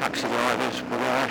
taxi drivers, but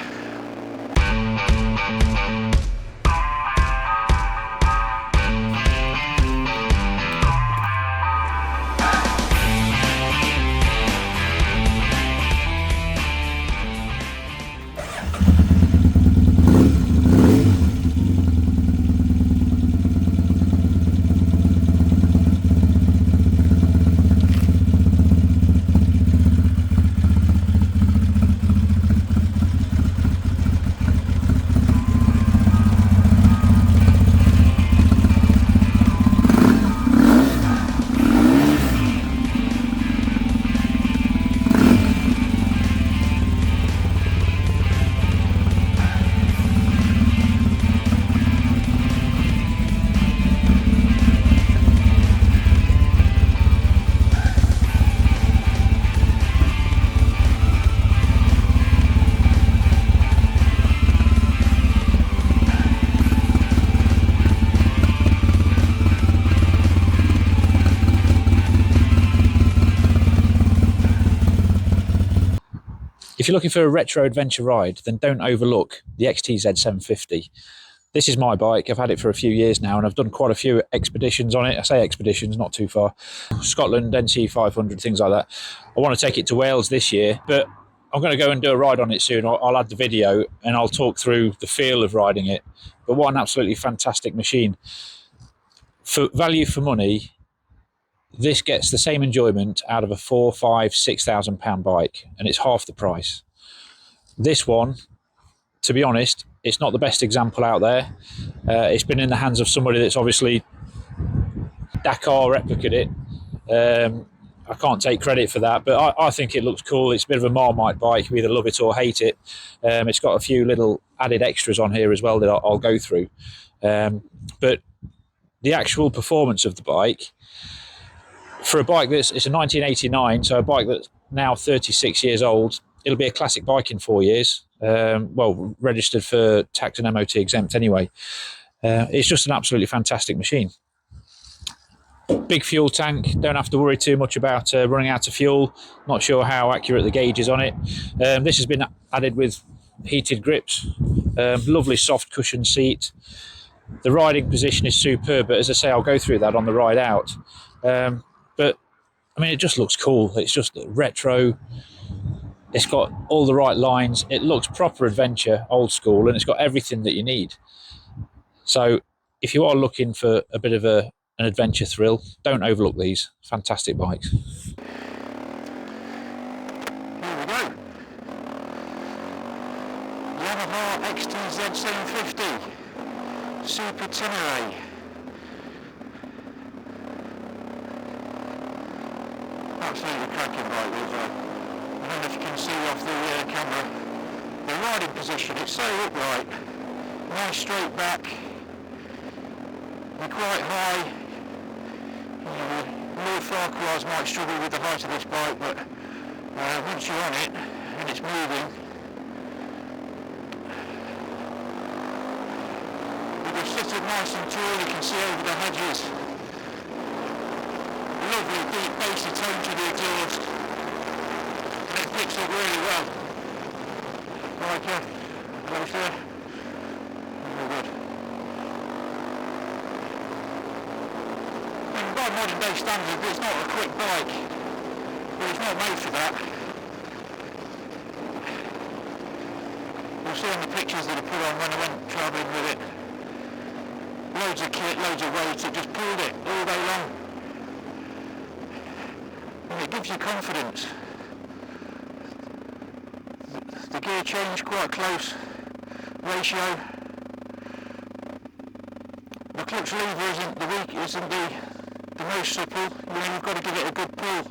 if you're looking for a retro adventure ride, then don't overlook the XTZ750. This is my bike. I've had it for a few years now, and I've done quite a few expeditions on it. I say expeditions, not too far. Scotland, NC 500, things like that. I want to take it to Wales this year, but I'm going to go and do a ride on it soon. I'll add the video and I'll talk through the feel of riding it. But what an absolutely fantastic machine. For value for money, this gets the same enjoyment out of a £4,000, £5,000, £6,000 bike, and it's half the price. This one, to be honest, it's not the best example out there. It's been in the hands of somebody that's obviously Dakar replicated it. I can't take credit for that, but I think it looks cool. It's a bit of a Marmite bike. You either love it or hate it. It's got a few little added extras on here as well that I'll go through. But the actual performance of the bike, for a bike it's a 1989, so a bike that's now 36 years old, it'll be a classic bike in 4 years. Well, registered for tax and MOT exempt anyway. It's just an absolutely fantastic machine. Big fuel tank, don't have to worry too much about running out of fuel. Not sure how accurate the gauge is on it. This has been added with heated grips. Lovely soft cushion seat. The riding position is superb, but as I say, I'll go through that on the ride out. But I mean, it just looks cool. It's just retro. It's got all the right lines. It looks proper adventure, old school, and it's got everything that you need. So if you are looking for a bit of an adventure thrill, don't overlook these fantastic bikes. here we go. Yamaha XTZ750 Super Tenere. Absolutely cracking bike with I don't know if you can see off the camera. The riding position, it's so upright, nice straight back, and quite high. More Farquhars might struggle with the height of this bike, but once you're on it and it's moving, you can sit up nice and tall, you can see over the hedges. Lovely deep bassy tone to the exhaust, and it picks up really well. Like right there. Very good. And by modern day standards, it's not a quick bike, but it's not made for that. You'll see on the pictures that I put on when I went travelling with it. Loads of kit, loads of weight, it just pulled it all day long. And it gives you confidence. The gear change quite close ratio. The clutch lever isn't the most supple. You've got to give it a good pull.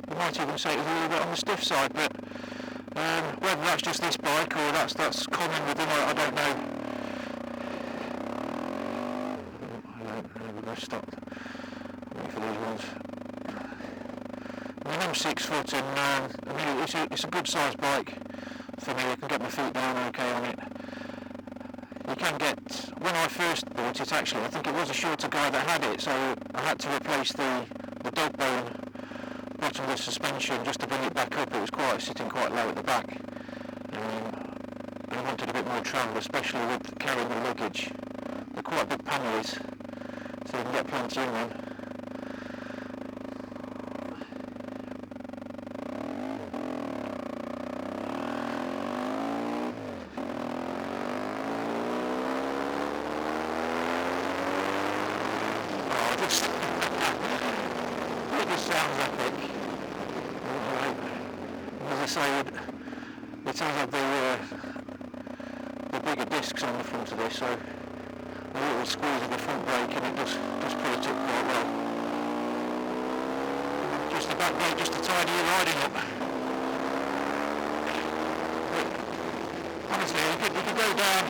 You might even say it's a little bit on the stiff side, but whether that's just this bike or that's common with them, I don't know. We're going to stop. Wait for these ones. I mean, I'm 6 foot, and I mean, it's a good sized bike for me. I can get my feet down okay on it. You can get, when I first bought it actually, I think it was a shorter guy that had it, so I had to replace the dog bone bottom tightened the suspension just to bring it back up. It was sitting quite low at the back. I wanted a bit more travel, especially with carrying the luggage. They're quite big panniers, so you can get plenty in them. It just sounds epic. As I say, it sounds like the bigger discs on the front of this, so a little squeeze of the front brake and it does pull it up quite well. Just the back brake, just to tidy your riding up. But honestly, you could go down,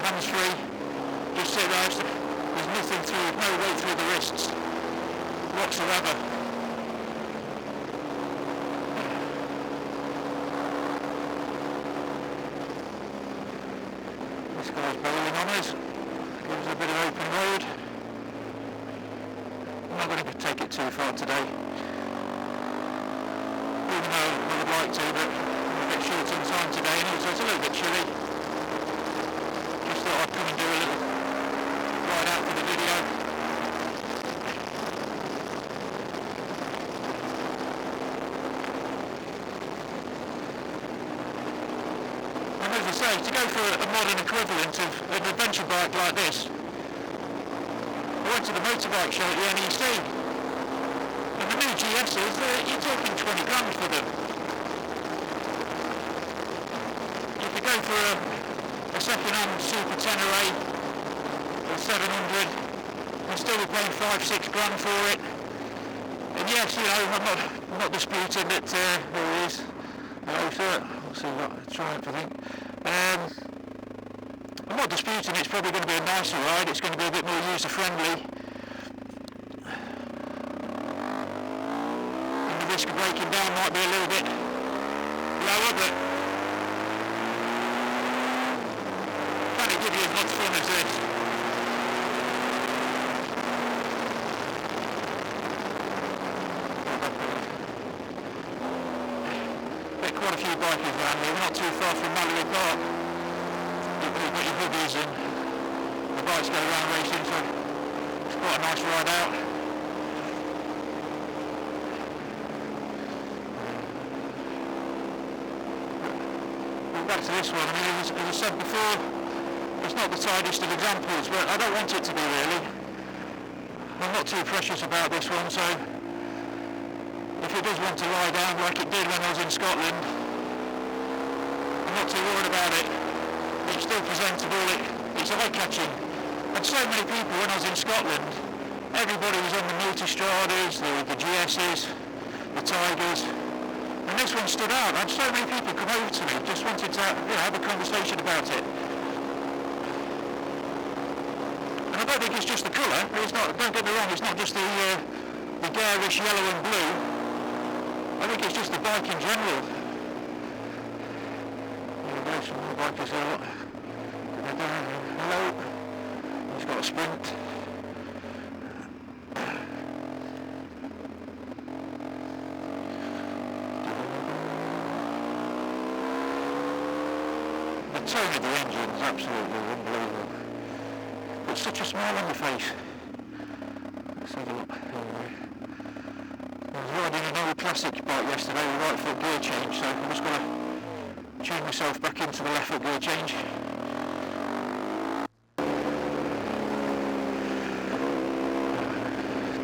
hands free, just sit there. There's nothing through, no way through the wrists whatsoever. This guy's bowling on us, gives us a bit of open road. I'm not going to take it too far today, even though I would like to, but I'm a bit short on time today and also it's a little bit chilly. Just thought I'd come and do a little ride out for the video. And as I say, to go for a modern equivalent of an adventure bike like this, I went to the motorbike show at the NEC, and the new GS's, you're talking 20 grand for them. You could go for a second-hand Super Tenere, 700, and still be paying 5-6 grand for it. And yes, I'm not disputing that there it is. Let's see what Triumph, I think. I'm not disputing it's probably going to be a nicer ride. It's going to be a bit more user friendly. And the risk of breaking down might be a little bit lower, but can it give you as much fun as this? Quite a few bikers around here. We're not too far from Mallory Park. You've got your buggies and the bikes go around racing, so it's quite a nice ride out. But back to this one, I mean, as I said before, it's not the tidiest of examples, but I don't want it to be really. I'm not too precious about this one, so if it does want to lie down like it did when I was in Scotland, I'm not too worried about it. It's still presentable, it's eye-catching. And so many people when I was in Scotland, everybody was on the Multistradas, the GS's, the Tigers, and this one stood out. I had so many people come over to me, just wanted to have a conversation about it. And I don't think it's just the colour, don't get me wrong, it's not just the garish yellow and blue. I think it's just the bike in general. There we go, some more bikers here, look. Hello. He's got a sprint. The tone of the engine is absolutely unbelievable. Got such a smile on the face. Let's have a look. I was riding an old classic bike yesterday with right foot gear change, so I'm just going to tune myself back into the left foot gear change.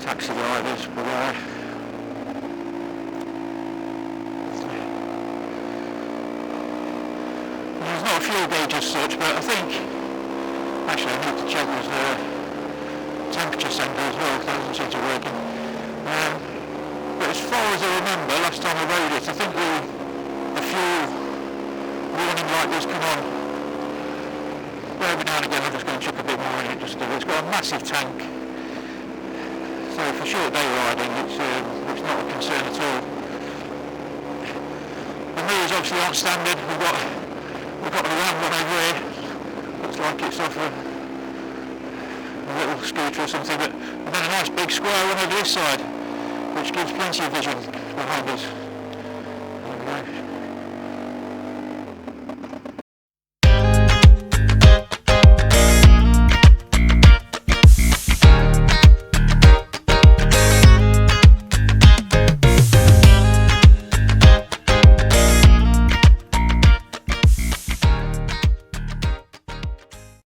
Taxi drivers, beware. There's not a fuel gauge as such, but I think, actually I need to check there's a temperature sender as well, that doesn't seem to be working. But as far as I remember, last time I rode it, I think the fuel warning light does come on. But every now and again I'm just going to chuck a bit more in it, just it's got a massive tank. So for short day riding it's not a concern at all. The mirrors obviously aren't standard, we've got a round one over here. Looks like it's off a little scooter or something, and then a nice big square one over this side. which gives plenty of vision behind us. There we go.